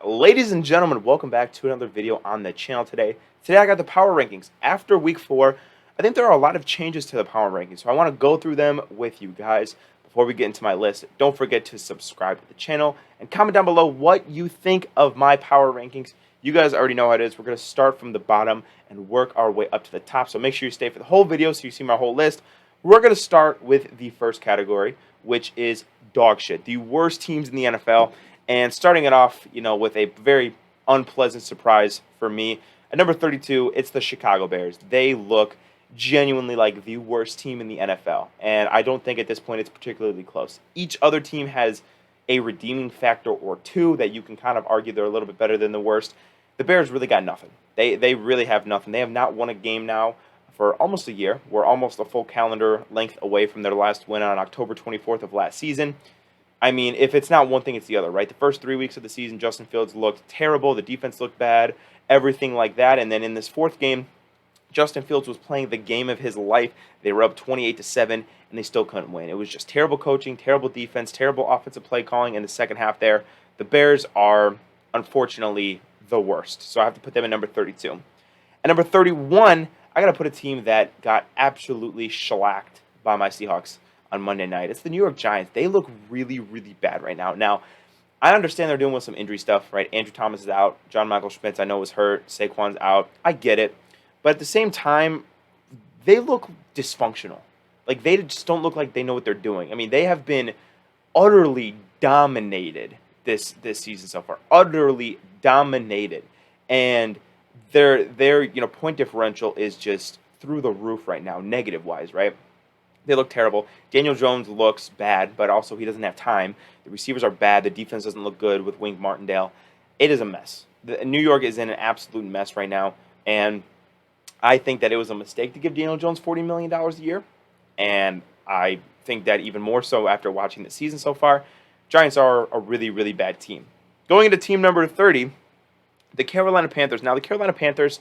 Ladies and gentlemen, welcome back to another video on the channel today. Today I got the power rankings. After week 4, I think there are a lot of changes to the power rankings, so I want to go through them with you guys. Before we get into my list, don't forget to subscribe to the channel and comment down below what you think of my power rankings. You guys already know how it is. We're going to start from the bottom and work our way up to the top, so make sure you stay for the whole video so you see my whole list. We're going to start with the first category, which is dog shit, the worst teams in the NFL. And starting it off, with a very unpleasant surprise for me. At number 32, it's the Chicago Bears. They look genuinely like the worst team in the NFL. And I don't think at this point it's particularly close. Each other team has a redeeming factor or two that you can kind of argue they're a little bit better than the worst. The Bears really got nothing. They really have nothing. They have not won a game now for almost a year. We're almost a full calendar length away from their last win on October 24th of last season. I mean, if it's not one thing, it's the other, right? The first 3 weeks of the season, Justin Fields looked terrible. The defense looked bad, everything like that. And then in this fourth game, Justin Fields was playing the game of his life. They were up 28-7, and they still couldn't win. It was just terrible coaching, terrible defense, terrible offensive play calling in the second half there. The Bears are, unfortunately, the worst. So I have to put them at number 32. At number 31, I got to put a team that got absolutely shellacked by my Seahawks on Monday night. It's the New York Giants. They look really, really bad right now. Now, I understand they're dealing with some injury stuff, right? Andrew Thomas is out. John Michael Schmitz, I know, was hurt. Saquon's out. I get it. But at the same time, they look dysfunctional. Like, they just don't look like they know what they're doing. I mean, they have been utterly dominated this season so far. Utterly dominated. And their point differential is just through the roof right now, negative-wise, right? They look terrible. Daniel Jones looks bad, but also he doesn't have time. The receivers are bad. The defense doesn't look good with Wink Martindale. It is a mess. New York is in an absolute mess right now, and I think that it was a mistake to give Daniel Jones $40 million a year, and I think that even more so after watching the season so far. Giants are a really, really bad team. Going into team number 30, the Carolina Panthers. Now, the Carolina Panthers,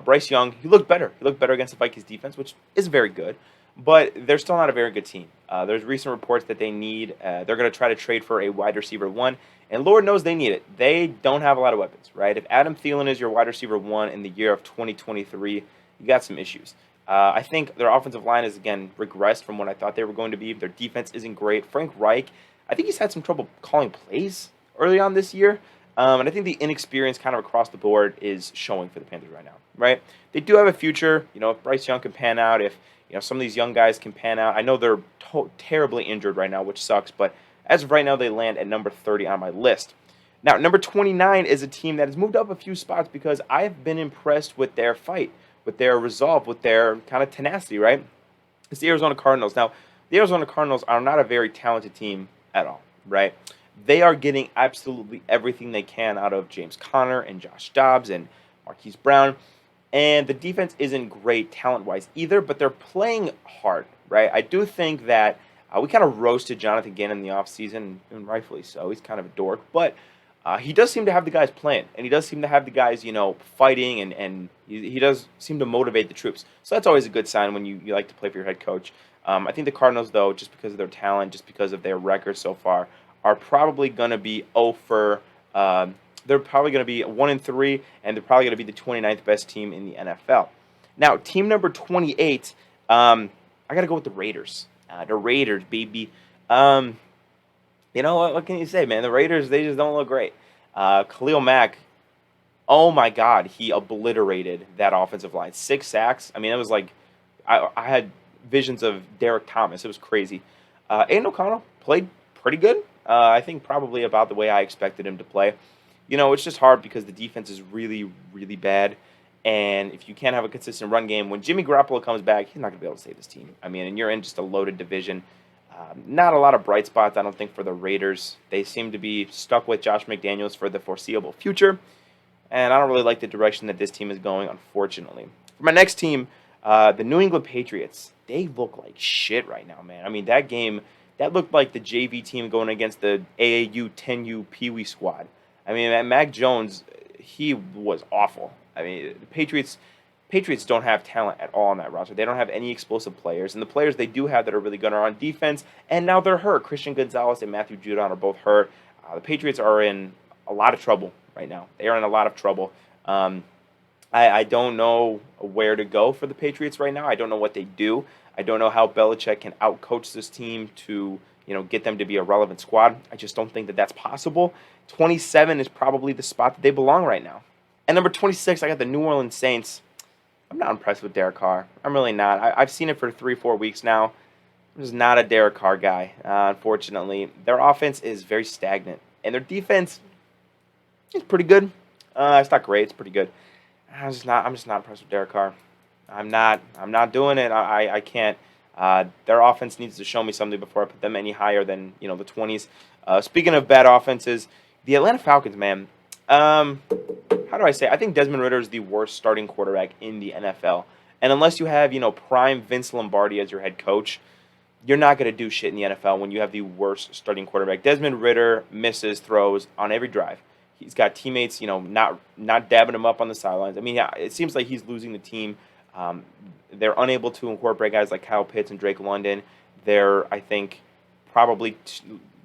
Bryce Young, he looked better. He looked better against the Vikings defense, which is very good. But they're still not a very good team. There's recent reports that they need, they're going to try to trade for a wide receiver 1, and Lord knows they need it. They don't have a lot of weapons, right? If Adam Thielen is your wide receiver 1 in the year of 2023, you got some issues. I think their offensive line has, again, regressed from what I thought they were going to be. Their defense isn't great. Frank Reich, I think he's had some trouble calling plays early on this year. And I think the inexperience kind of across the board is showing for the Panthers right now, right? They do have a future. If Bryce Young can pan out, if some of these young guys can pan out. I know they're terribly injured right now, which sucks, but as of right now, they land at number 30 on my list. Now, number 29 is a team that has moved up a few spots because I have been impressed with their fight, with their resolve, with their kind of tenacity, right? It's the Arizona Cardinals. Now, the Arizona Cardinals are not a very talented team at all, right? They are getting absolutely everything they can out of James Conner and Josh Dobbs and Marquise Brown. And the defense isn't great talent-wise either, but they're playing hard, right? I do think that we kind of roasted Jonathan Gannon in the offseason, and rightfully so. He's kind of a dork, but he does seem to have the guys playing, and he does seem to have the guys, fighting, and he does seem to motivate the troops. So that's always a good sign when you like to play for your head coach. I think the Cardinals, though, just because of their talent, just because of their record so far, are probably going to be they're probably going to be 1-3, and they're probably going to be the 29th best team in the NFL. Now, team number 28, I got to go with the Raiders. The Raiders, baby. What can you say, man? The Raiders, they just don't look great. Khalil Mack, oh my God, he obliterated that offensive line. 6 sacks. I mean, it was like I had visions of Derek Thomas. It was crazy. Aiden O'Connell played pretty good. I think probably about the way I expected him to play. It's just hard because the defense is really, really bad. And if you can't have a consistent run game, when Jimmy Garoppolo comes back, he's not going to be able to save this team. I mean, and you're in just a loaded division. Not a lot of bright spots, I don't think, for the Raiders. They seem to be stuck with Josh McDaniels for the foreseeable future. And I don't really like the direction that this team is going, unfortunately. For my next team, the New England Patriots, they look like shit right now, man. I mean, that game, that looked like the JV team going against the AAU 10U Pee Wee squad. I mean, Mac Jones, he was awful. I mean, the Patriots don't have talent at all on that roster. They don't have any explosive players. And the players they do have that are really good are on defense, and now they're hurt. Christian Gonzalez and Matthew Judon are both hurt. The Patriots are in a lot of trouble right now. They are in a lot of trouble. I don't know where to go for the Patriots right now. I don't know what they do. I don't know how Belichick can outcoach this team to, get them to be a relevant squad. I just don't think that that's possible. 27 is probably the spot that they belong right now. And number 26, I got the New Orleans Saints. I'm not impressed with Derek Carr. I'm really not. I've seen it for 3-4 weeks now. I'm just not a Derek Carr guy, unfortunately. Their offense is very stagnant, and their defense is pretty good. It's not great. It's pretty good. I'm just not impressed with Derek Carr. I'm not doing it. I can't. Their offense needs to show me something before I put them any higher than the 20s. Speaking of bad offenses, the Atlanta Falcons, man. How do I say? I think Desmond Ridder is the worst starting quarterback in the NFL. And unless you have prime Vince Lombardi as your head coach, you're not going to do shit in the NFL when you have the worst starting quarterback. Desmond Ridder misses throws on every drive. He's got teammates, not dabbing him up on the sidelines. I mean, yeah, it seems like he's losing the team. They're unable to incorporate guys like Kyle Pitts and Drake London. They're, I think, probably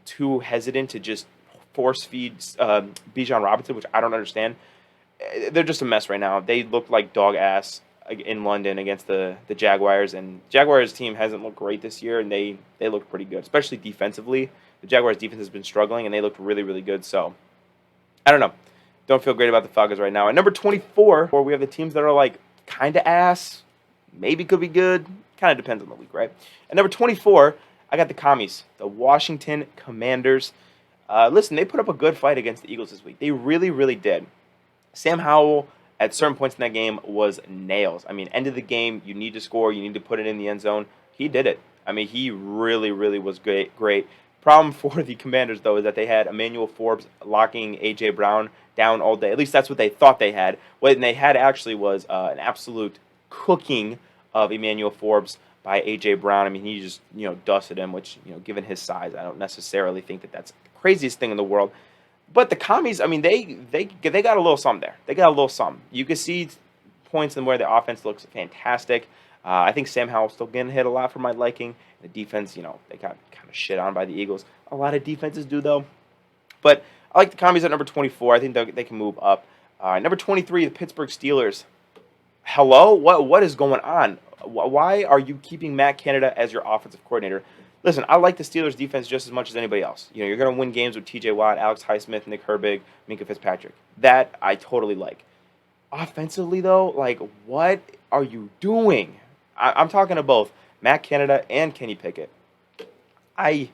too hesitant to just force feed Bijan Robinson, which I don't understand. They're just a mess right now. They look like dog ass in London against the Jaguars, and Jaguars team hasn't looked great this year, and they look pretty good, especially defensively. The Jaguars defense has been struggling, and they looked really, really good. So, I don't know. Don't feel great about the Falcons right now. At number 24, where we have the teams that are like kind of ass, maybe could be good. Kind of depends on the week, right? At number 24, I got the Commies, the Washington Commanders. Listen, they put up a good fight against the Eagles this week. They really, really did. Sam Howell, at certain points in that game, was nails. I mean, end of the game, you need to score. You need to put it in the end zone. He did it. I mean, he really, really was great. Problem for the Commanders, though, is that they had Emmanuel Forbes locking A.J. Brown down all day. At least that's what they thought they had. What they had actually was an absolute cooking of Emmanuel Forbes by A.J. Brown. I mean, he just, dusted him, which, given his size, I don't necessarily think that that's the craziest thing in the world. But the Commies, I mean, they got a little something there. They got a little something. You can see points in where the offense looks fantastic. I think Sam Howell's still getting hit a lot for my liking. The defense, they got kind of shit on by the Eagles. A lot of defenses do, though. But I like the Commies at number 24. I think they can move up. Number 23, the Pittsburgh Steelers. Hello? What is going on? Why are you keeping Matt Canada as your offensive coordinator? Listen, I like the Steelers' defense just as much as anybody else. You're going to win games with T.J. Watt, Alex Highsmith, Nick Herbig, Minkah Fitzpatrick. That I totally like. Offensively, though, what are you doing? I'm talking to both Matt Canada and Kenny Pickett. That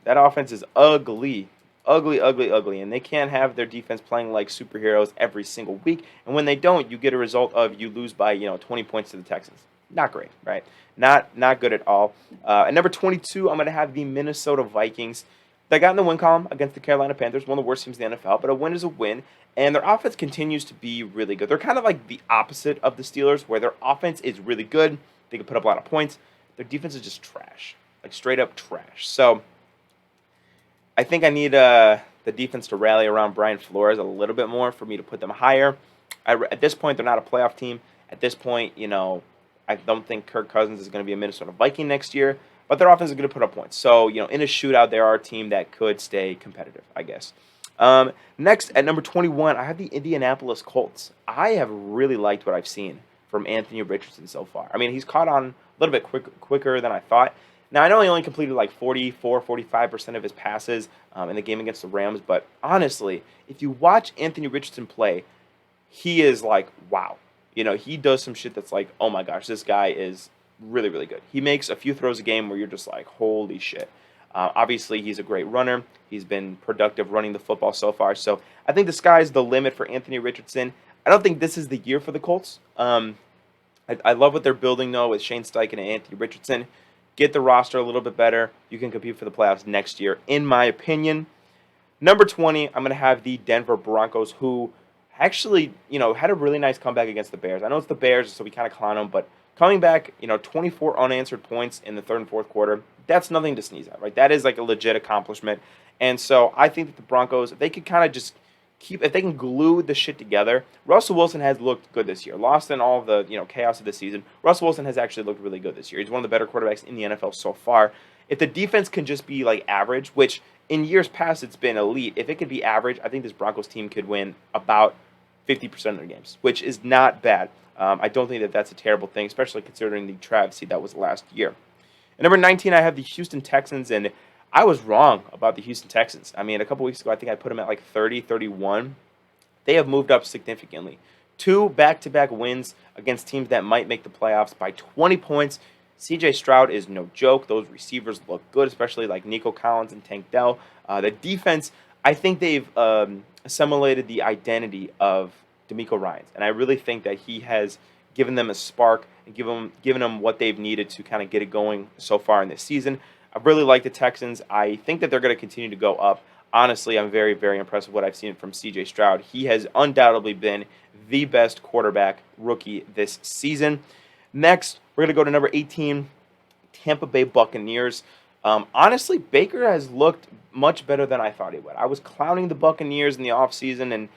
offense is ugly. Ugly. And they can't have their defense playing like superheroes every single week. And when they don't, you get a result of you lose by, 20 points to the Texans. Not great, right? Not good at all. At number 22, I'm going to have the Minnesota Vikings. They got in the win column against the Carolina Panthers, one of the worst teams in the NFL, but a win is a win, and their offense continues to be really good. They're kind of like the opposite of the Steelers, where their offense is really good. They can put up a lot of points. Their defense is just trash, like straight up trash. So I think I need the defense to rally around Brian Flores a little bit more for me to put them higher. At this point, they're not a playoff team. At this point, I don't think Kirk Cousins is going to be a Minnesota Viking next year, but their offense is going to put up points. So, in a shootout, they are a team that could stay competitive, I guess. Next, at number 21, I have the Indianapolis Colts. I have really liked what I've seen from Anthony Richardson so far. I mean, he's caught on a little bit quicker than I thought. Now, I know he only completed like 45% of his passes in the game against the Rams, but honestly, if you watch Anthony Richardson play, he is like, wow. He does some shit that's like, oh my gosh, this guy is really, really good. He makes a few throws a game where you're just like, holy shit. Obviously, he's a great runner. He's been productive running the football so far. So I think the sky's the limit for Anthony Richardson. I don't think this is the year for the Colts. I love what they're building, though, with Shane Steichen and Anthony Richardson. Get the roster a little bit better. You can compete for the playoffs next year, in my opinion. Number 20, I'm going to have the Denver Broncos, who actually, had a really nice comeback against the Bears. I know it's the Bears, so we kind of clown them, but coming back, 24 unanswered points in the third and fourth quarter, that's nothing to sneeze at, right? That is like a legit accomplishment. And so I think that the Broncos, if they could kind of just if they can glue the shit together, Russell Wilson has looked good this year. Lost in all the, chaos of the season, Russell Wilson has actually looked really good this year. He's one of the better quarterbacks in the NFL so far. If the defense can just be like average, which in years past, it's been elite. If it could be average, I think this Broncos team could win about 50% of their games, which is not bad. I don't think that that's a terrible thing, especially considering the travesty that was last year. At number 19, I have the Houston Texans, and I was wrong about the Houston Texans. I mean, a couple weeks ago, I think I put them at like 30, 31. They have moved up significantly. 2 back-to-back wins against teams that might make the playoffs by 20 points. C.J. Stroud is no joke. Those receivers look good, especially like Nico Collins and Tank Dell. The defense, I think they've assimilated the identity of DeMeco Ryans, and I really think that he has given them a spark and given them what they've needed to kind of get it going so far in this season. I really like the Texans. I think that they're going to continue to go up. Honestly, I'm very, very impressed with what I've seen from C.J. Stroud. He has undoubtedly been the best quarterback rookie this season. Next, we're going to go to number 18, Tampa Bay Buccaneers. Honestly, Baker has looked much better than I thought he would. I was clowning the Buccaneers in the offseason, and,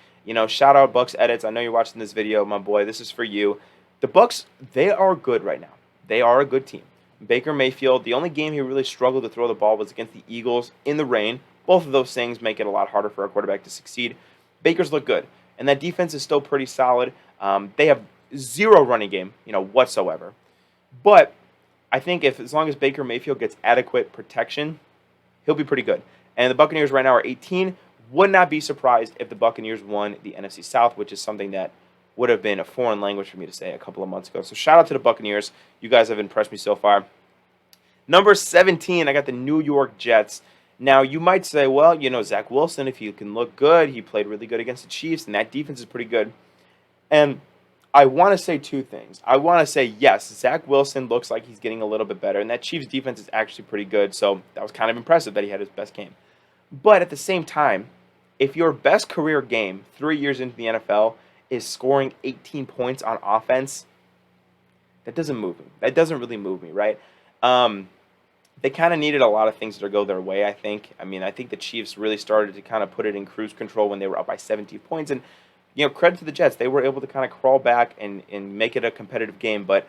shout out Bucs Edits. I know you're watching this video, my boy. This is for you. The Bucs, they are good right now. They are a good team. Baker Mayfield, the only game he really struggled to throw the ball was against the Eagles in the rain. Both of those things make it a lot harder for a quarterback to succeed. Baker's look good, and that defense is still pretty solid. They have zero running game, whatsoever. But I think as long as Baker Mayfield gets adequate protection, he'll be pretty good. And the Buccaneers right now are 18. Would not be surprised if the Buccaneers won the NFC South, which is something that would have been a foreign language for me to say a couple of months ago. So shout out to the Buccaneers. You guys have impressed me so far. Number 17, I got the New York Jets. Now, you might say, well, Zach Wilson, if he can look good, he played really good against the Chiefs, and that defense is pretty good. And I want to say two things. I want to say, yes, Zach Wilson looks like he's getting a little bit better, and that Chiefs defense is actually pretty good, so that was kind of impressive that he had his best game. But at the same time, if your best career game 3 years into the NFL is scoring 18 points on offense, that doesn't move me. That doesn't really move me, right? They kind of needed a lot of things to go their way, I think. I mean, I think the Chiefs really started to kind of put it in cruise control when they were up by 17 points. And, credit to the Jets. They were able to kind of crawl back and make it a competitive game. But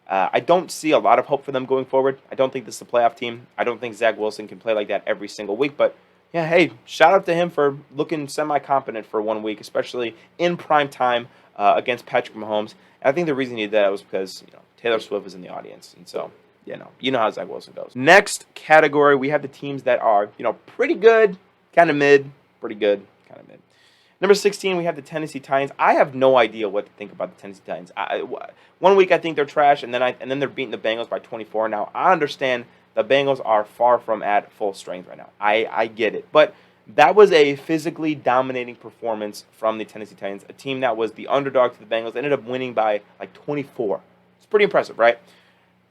I don't see a lot of hope for them going forward. I don't think this is a playoff team. I don't think Zach Wilson can play like that every single week. But, yeah, hey, shout out to him for looking semi-competent for 1 week, especially in prime time against Patrick Mahomes. And I think the reason he did that was because, Taylor Swift is in the audience. And so, you know how Zach Wilson goes. Next category, we have the teams that are, pretty good, kind of mid, pretty good, kind of mid. Number 16, we have the Tennessee Titans. I have no idea what to think about the Tennessee Titans. 1 week I think they're trash, and then they're beating the Bengals by 24. Now, I understand the Bengals are far from at full strength right now. I get it. But that was a physically dominating performance from the Tennessee Titans, a team that was the underdog to the Bengals, ended up winning by like 24. It's pretty impressive, right?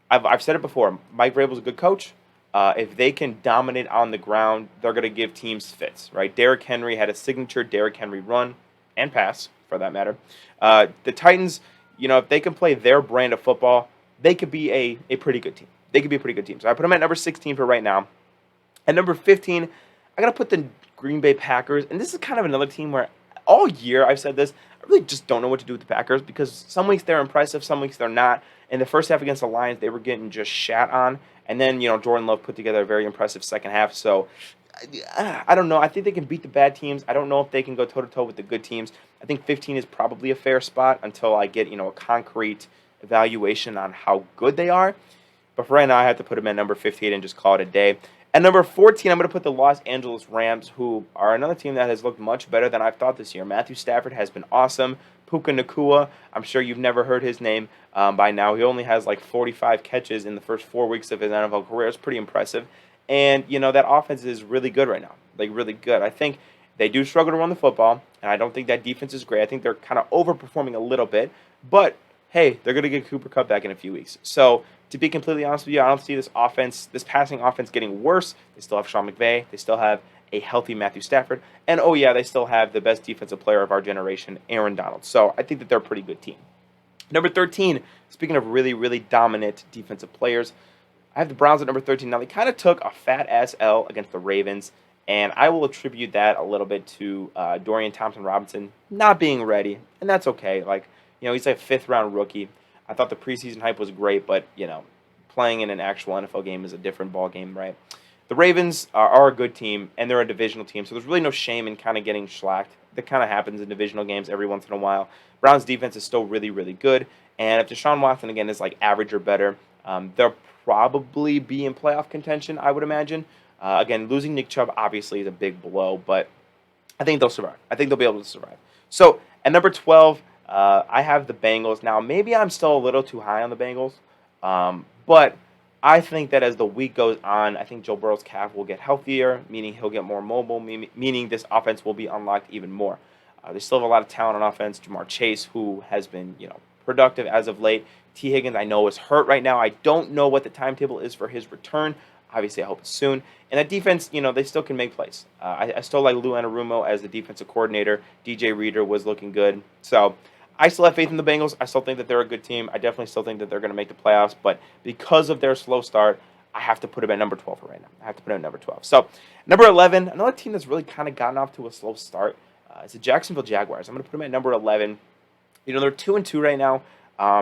I've said it before. Mike Vrabel's a good coach. If they can dominate on the ground, they're going to give teams fits, right? Derrick Henry had a signature Derrick Henry run and pass, for that matter. The Titans, if they can play their brand of football, they could be a pretty good team. They could be a pretty good team. So I put them at number 16 for right now. At number 15, I got to put the Green Bay Packers. And this is kind of another team where all year I've said this. I really just don't know what to do with the Packers because some weeks they're impressive, some weeks they're not. In the first half against the Lions, they were getting just shat on. And then, Jordan Love put together a very impressive second half. So, I don't know. I think they can beat the bad teams. I don't know if they can go toe-to-toe with the good teams. I think 15 is probably a fair spot until I get, a concrete evaluation on how good they are. But for right now, I have to put them at number 15 and just call it a day. At number 14, I'm going to put the Los Angeles Rams, who are another team that has looked much better than I've thought this year. Matthew Stafford has been awesome. Puka Nacua, I'm sure you've never heard his name by now. He only has like 45 catches in the first 4 weeks of his NFL career. It's pretty impressive. And, that offense is really good right now. Like, really good. I think they do struggle to run the football, and I don't think that defense is great. I think they're kind of overperforming a little bit. But, hey, they're going to get Cooper Kupp back in a few weeks. So, to be completely honest with you, I don't see this passing offense getting worse. They still have Sean McVay. They still have a healthy Matthew Stafford. And, oh, yeah, they still have the best defensive player of our generation, Aaron Donald. So I think that they're a pretty good team. Number 13, speaking of really, really dominant defensive players, I have the Browns at number 13. Now, they kind of took a fat-ass L against the Ravens, and I will attribute that a little bit to Dorian Thompson-Robinson not being ready, and that's okay. He's a fifth-round rookie. I thought the preseason hype was great, but, playing in an actual NFL game is a different ball game, right? The Ravens are a good team, and they're a divisional team, so there's really no shame in kind of getting shellacked. That kind of happens in divisional games every once in a while. Browns' defense is still really, really good, and if Deshaun Watson, again, is like average or better, they'll probably be in playoff contention, I would imagine. Again, losing Nick Chubb obviously is a big blow, but I think they'll survive. I think they'll be able to survive. So at number 12, I have the Bengals. Now, maybe I'm still a little too high on the Bengals, but I think that as the week goes on, I think Joe Burrow's calf will get healthier, meaning he'll get more mobile, meaning this offense will be unlocked even more. They still have a lot of talent on offense. Jamar Chase, who has been, productive as of late. T. Higgins, I know, is hurt right now. I don't know what the timetable is for his return. Obviously, I hope it's soon. And that defense, they still can make plays. I still like Lou Anarumo as the defensive coordinator. DJ Reader was looking good. So I still have faith in the Bengals. I still think that they're a good team. I definitely still think that they're going to make the playoffs. But because of their slow start, I have to put them at number 12 for right now. I have to put them at number 12. So number 11, another team that's really kind of gotten off to a slow start, is the Jacksonville Jaguars. I'm going to put them at number 11. They're 2-2 right now.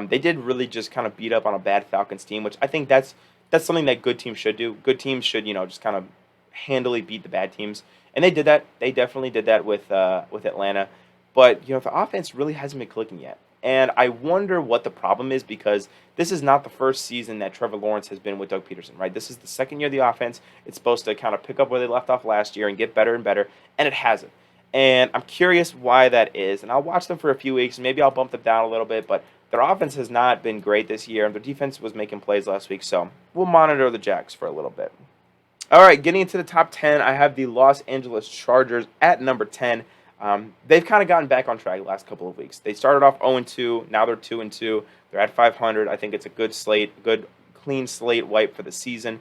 They did really just kind of beat up on a bad Falcons team, which I think that's something that good teams should do. Good teams should, just kind of handily beat the bad teams. And they did that. They definitely did that with Atlanta. But, the offense really hasn't been clicking yet. And I wonder what the problem is, because this is not the first season that Trevor Lawrence has been with Doug Peterson, right? This is the second year of the offense. It's supposed to kind of pick up where they left off last year and get better and better, and it hasn't. And I'm curious why that is. And I'll watch them for a few weeks, and maybe I'll bump them down a little bit, but their offense has not been great this year, and their defense was making plays last week, so we'll monitor the Jags for a little bit. All right, getting into the top 10, I have the Los Angeles Chargers at number 10. They've kind of gotten back on track the last couple of weeks. They started off 0-2, now they're 2-2. They're at 500. I think it's a good slate, good clean slate wipe for the season.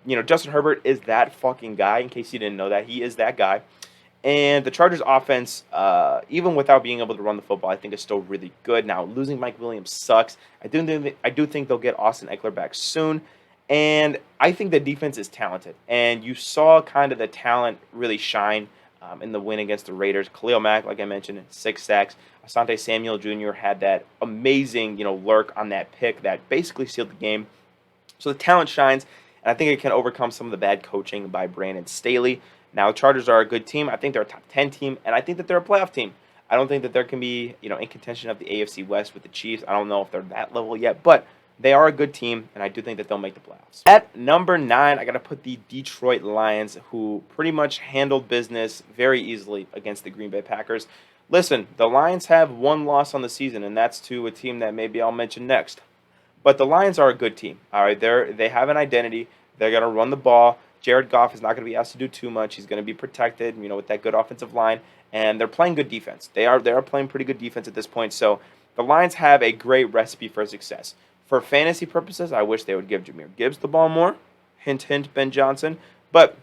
Justin Herbert is that fucking guy, in case you didn't know that. He is that guy. And the Chargers offense, even without being able to run the football, I think is still really good. Now, losing Mike Williams sucks. I do think they'll get Austin Eckler back soon. And I think the defense is talented. And you saw kind of the talent really shine in the win against the Raiders. Khalil Mack, like I mentioned, 6 sacks. Asante Samuel Jr. had that amazing, lurk on that pick that basically sealed the game. So the talent shines, and I think it can overcome some of the bad coaching by Brandon Staley. Now, the Chargers are a good team. I think they're a top 10 team, and I think that they're a playoff team. I don't think that there can be, in contention of the AFC West with the Chiefs. I don't know if they're that level yet, but they are a good team, and I do think that they'll make the playoffs. At number 9, I got to put the Detroit Lions, who pretty much handled business very easily against the Green Bay Packers. Listen, the Lions have one loss on the season, and that's to a team that maybe I'll mention next. But the Lions are a good team. All right, they have an identity. They're going to run the ball. Jared Goff is not going to be asked to do too much. He's going to be protected, with that good offensive line. And they're playing good defense. They are playing pretty good defense at this point. So the Lions have a great recipe for success. For fantasy purposes, I wish they would give Jahmyr Gibbs the ball more. Hint, hint, Ben Johnson. But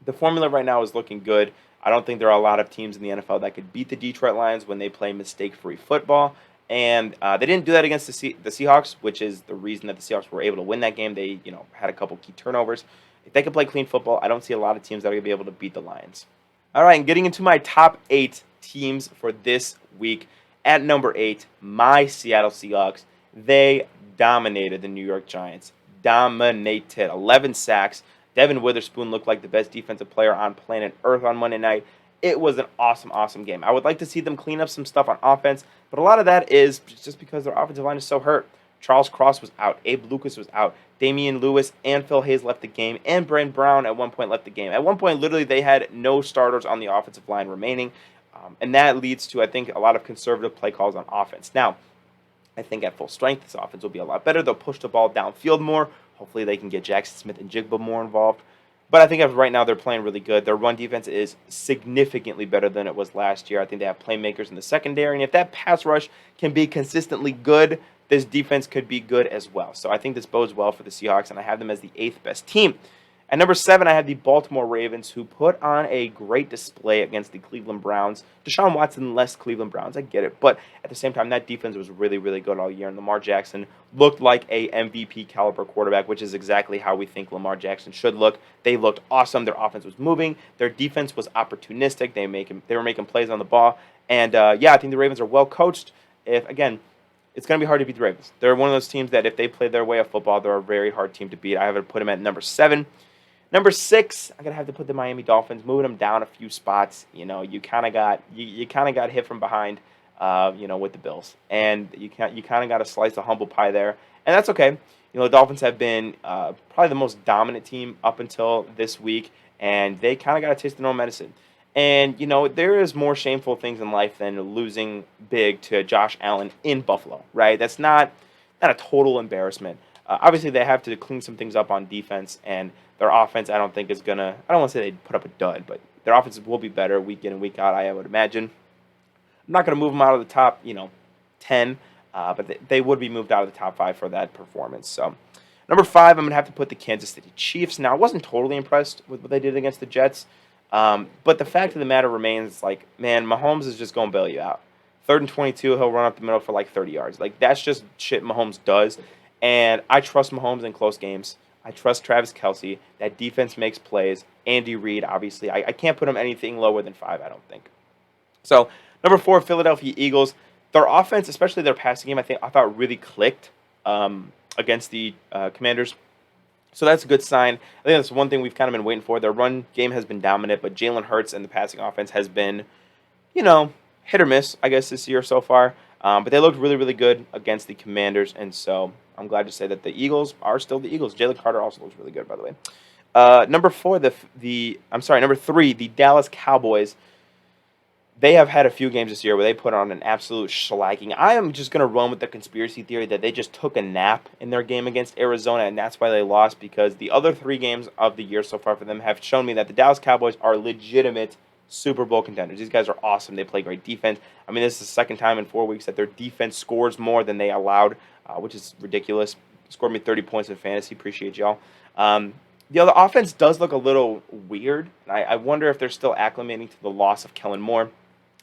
the formula right now is looking good. I don't think there are a lot of teams in the NFL that could beat the Detroit Lions when they play mistake-free football. And they didn't do that against the Seahawks, which is the reason that the Seahawks were able to win that game. They, had a couple key turnovers. If they can play clean football, I don't see a lot of teams that are going to be able to beat the Lions. All right, and getting into my top 8 teams for this week. At number 8, my Seattle Seahawks. They dominated the New York Giants. Dominated. 11 sacks. Devin Witherspoon looked like the best defensive player on planet Earth on Monday night. It was an awesome, awesome game. I would like to see them clean up some stuff on offense, but a lot of that is just because their offensive line is so hurt. Charles Cross was out. Abe Lucas was out. Damian Lewis and Phil Hayes left the game, and Brent Brown at one point left the game. At one point, literally, they had no starters on the offensive line remaining, and that leads to, I think, a lot of conservative play calls on offense. Now, I think at full strength, this offense will be a lot better. They'll push the ball downfield more. Hopefully, they can get Jackson Smith and Jigba more involved. But I think as of right now, they're playing really good. Their run defense is significantly better than it was last year. I think they have playmakers in the secondary, and if that pass rush can be consistently good, this defense could be good as well. So I think this bodes well for the Seahawks, and I have them as the 8th best team. At number 7, I have the Baltimore Ravens, who put on a great display against the Cleveland Browns. Deshaun Watson less Cleveland Browns, I get it. But at the same time, that defense was really, really good all year. And Lamar Jackson looked like a MVP caliber quarterback, which is exactly how we think Lamar Jackson should look. They looked awesome. Their offense was moving. Their defense was opportunistic. They were making plays on the ball. And, I think the Ravens are well coached. Again, it's going to be hard to beat the Ravens. They're one of those teams that if they play their way of football, they're a very hard team to beat. I have to put them at number 7. Number 6, I'm gonna have to put the Miami Dolphins, moving them down a few spots. You kind of got you kind of got hit from behind, with the Bills, and you kind of got to slice the humble pie there, and that's okay. The Dolphins have been probably the most dominant team up until this week, and they kind of got to taste their own medicine. And there is more shameful things in life than losing big to Josh Allen in Buffalo, right? That's not a total embarrassment. Obviously, they have to clean some things up on defense, and their offense, I don't think, is going to – I don't want to say they'd put up a dud, but their offense will be better week in and week out, I would imagine. I'm not going to move them out of the top, 10, but they would be moved out of the top 5 for that performance. So, number 5, I'm going to have to put the Kansas City Chiefs. Now, I wasn't totally impressed with what they did against the Jets, but the fact of the matter remains, man, Mahomes is just going to bail you out. 3rd and 22, he'll run up the middle for 30 yards. That's just shit Mahomes does. And I trust Mahomes in close games. I trust Travis Kelce. That defense makes plays. Andy Reid, obviously. I can't put him anything lower than 5, I don't think. So, number 4, Philadelphia Eagles. Their offense, especially their passing game, I thought really clicked against the Commanders. So that's a good sign. I think that's one thing we've kind of been waiting for. Their run game has been dominant, but Jalen Hurts and the passing offense has been, hit or miss, I guess, this year so far. But they looked really, really good against the Commanders, and so I'm glad to say that the Eagles are still the Eagles. Jalen Carter also looks really good, by the way. Number 3, the Dallas Cowboys. They have had a few games this year where they put on an absolute shellacking. I am just going to run with the conspiracy theory that they just took a nap in their game against Arizona, and that's why they lost, because the other 3 games of the year so far for them have shown me that the Dallas Cowboys are legitimate Super Bowl contenders. These guys are awesome. They play great defense. I mean, this is the second time in 4 weeks that their defense scores more than they allowed, which is ridiculous. Scored me 30 points in fantasy. Appreciate y'all. The other offense does look a little weird. I wonder if they're still acclimating to the loss of Kellen Moore.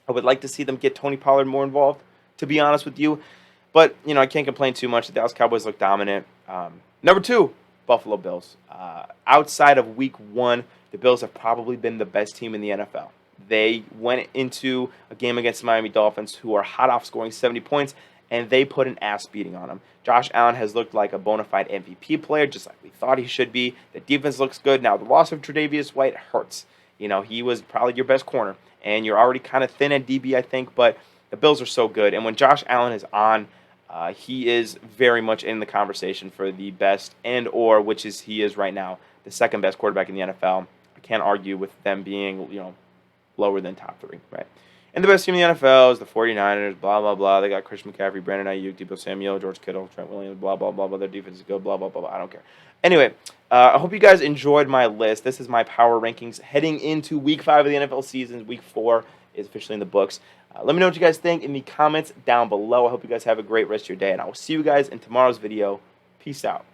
I would like to see them get Tony Pollard more involved, to be honest with you. But, I can't complain too much. The Dallas Cowboys look dominant. Number 2, Buffalo Bills. Outside of week 1, the Bills have probably been the best team in the NFL. They went into a game against the Miami Dolphins, who are hot off scoring 70 points, and they put an ass beating on them. Josh Allen has looked like a bona fide MVP player, just like we thought he should be. The defense looks good. Now, the loss of Tre'Davious White hurts. He was probably your best corner, and you're already kind of thin at DB, I think, but the Bills are so good. And when Josh Allen is on, he is very much in the conversation for the best which is he is right now, the second best quarterback in the NFL. I can't argue with them being, lower than top 3, right? And the best team in the NFL is the 49ers, blah, blah, blah. They got Christian McCaffrey, Brandon Ayuk, Deebo Samuel, George Kittle, Trent Williams, blah, blah, blah, blah. Their defense is good, blah, blah, blah, blah. I don't care. Anyway, I hope you guys enjoyed my list. This is my power rankings heading into Week 5 of the NFL season. Week 4 is officially in the books. Let me know what you guys think in the comments down below. I hope you guys have a great rest of your day, and I will see you guys in tomorrow's video. Peace out.